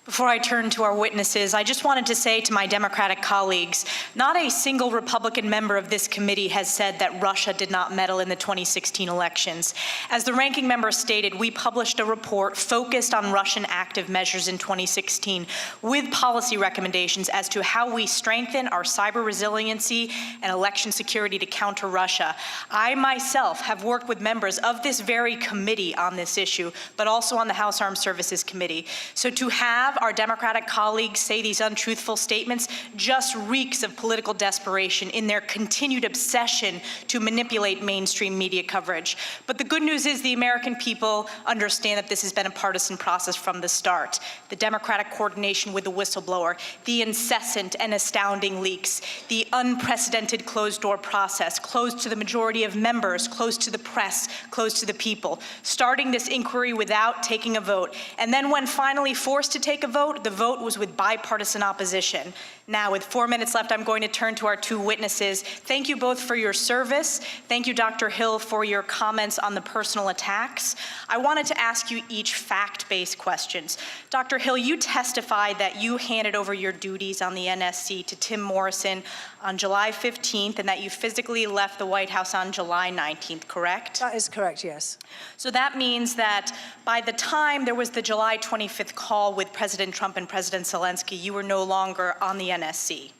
Before I turn to our witnesses, I just wanted to say to my Democratic colleagues, not a single Republican member of this committee has said that Russia did not meddle in the 2016 elections. As the ranking member stated, we published a report focused on Russian active measures in 2016 with policy recommendations as to how we strengthen our cyber resiliency and election security to counter Russia. I myself have worked with members of this very committee on this issue, but also on the House Armed Services Committee. So to have our Democratic colleagues say these untruthful statements just reeks of political desperation in their continued obsession to manipulate mainstream media coverage. But the good news is the American people understand that this has been a partisan process from the start. The Democratic coordination with the whistleblower, the incessant and astounding leaks, the unprecedented closed-door process, closed to the majority of members, closed to the press, closed to the people, starting this inquiry without taking a vote. And then when finally forced to take a vote, the vote was with bipartisan opposition. Now, with 4 minutes left, I'm going to turn to our two witnesses. Thank you both for your service. Thank you, Dr. Hill, for your comments on the personal attacks. I wanted to ask you each fact-based questions. Dr. Hill, you testified that you handed over your duties on the NSC to Tim Morrison on July 15th and that you physically left the White House on July 19th, correct? That is correct, yes. So that means that by the time there was the July 25th call with President Trump and President Zelensky, you were no longer on the NSC,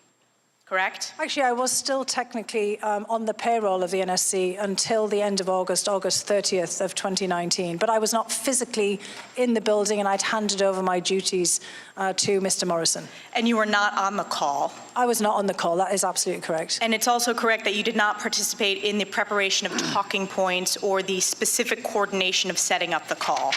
correct? Actually, I was still technically on the payroll of the NSC until the end of August 30th of 2019, but I was not physically in the building and I'd handed over my duties to Mr. Morrison. And you were not on the call? I was not on the call, that is absolutely correct. And it's also correct that you did not participate in the preparation of talking points or the specific coordination of setting up the call?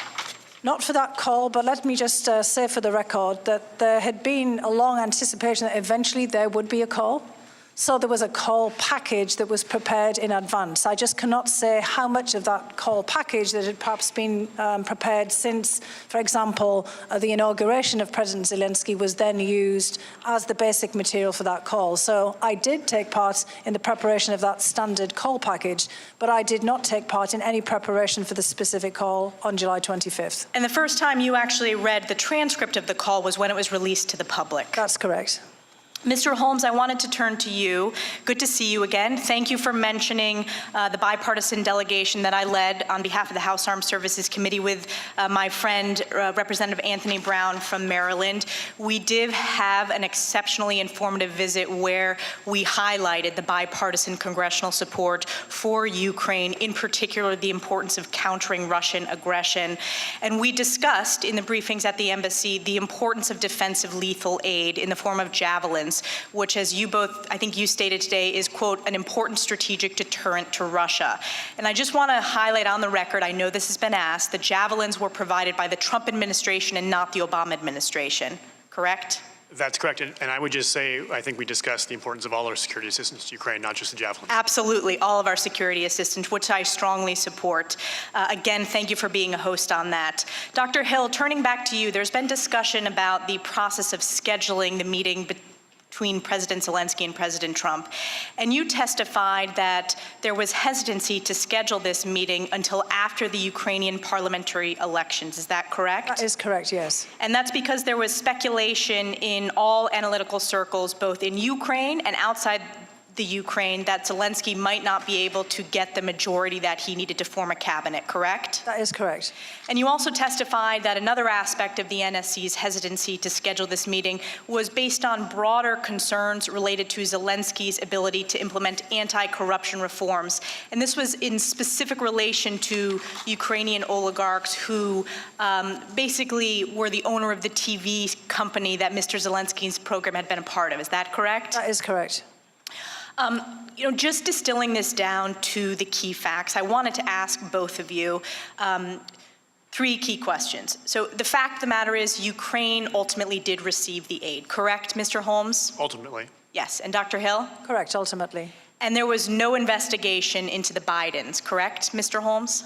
Not for that call, but let me just say for the record that there had been a long anticipation that eventually there would be a call. So there was a call package that was prepared in advance. I just cannot say how much of that call package that had perhaps been prepared since, for example, the inauguration of President Zelensky was then used as the basic material for that call. So I did take part in the preparation of that standard call package, but I did not take part in any preparation for the specific call on July 25th. And the first time you actually read the transcript of the call was when it was released to the public? That's correct. Mr. Holmes, I wanted to turn to you. Good to see you again. Thank you for mentioning the bipartisan delegation that I led on behalf of the House Armed Services Committee with my friend, Representative Anthony Brown from Maryland. We did have an exceptionally informative visit where we highlighted the bipartisan congressional support for Ukraine, in particular the importance of countering Russian aggression. And we discussed in the briefings at the embassy the importance of defensive lethal aid in the form of javelins, which, as you both, I think you stated today, is, quote, an important strategic deterrent to Russia. And I just want to highlight on the record, I know this has been asked, the javelins were provided by the Trump administration and not the Obama administration, correct? That's correct. And I would just say, I think we discussed the importance of all our security assistance to Ukraine, not just the javelins. Absolutely, all of our security assistance, which I strongly support. Again, thank you for being a host on that. Dr. Hill, turning back to you, there's been discussion about the process of scheduling the meeting between President Zelensky and President Trump. And you testified that there was hesitancy to schedule this meeting until after the Ukrainian parliamentary elections. Is that correct? That is correct, yes. And that's because there was speculation in all analytical circles, both in Ukraine and outside the Ukraine, that Zelensky might not be able to get the majority that he needed to form a cabinet, correct? That is correct. And you also testified that another aspect of the NSC's hesitancy to schedule this meeting was based on broader concerns related to Zelensky's ability to implement anti-corruption reforms. And this was in specific relation to Ukrainian oligarchs who basically were the owner of the TV company that Mr. Zelensky's program had been a part of. Is that correct? That is correct. Just distilling this down to the key facts, I wanted to ask both of you three key questions. So the fact of the matter is Ukraine ultimately did receive the aid, correct, Mr. Holmes? Ultimately. Yes, and Dr. Hill? Correct, ultimately. And there was no investigation into the Bidens, correct, Mr. Holmes?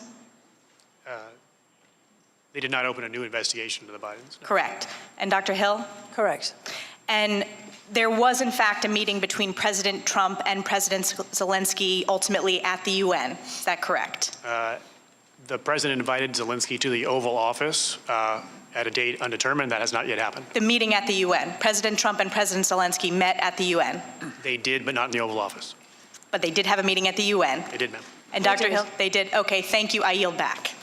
They did not open a new investigation into the Bidens. No. Correct. And Dr. Hill? Correct. And there was, in fact, a meeting between President Trump and President Zelensky ultimately at the UN. Is that correct? The president invited Zelensky to the Oval Office at a date undetermined. That has not yet happened. The meeting at the UN. President Trump and President Zelensky met at the UN. They did, but not in the Oval Office. But they did have a meeting at the UN. They did, ma'am. And Dr. Hill, they did? Okay, thank you. I yield back.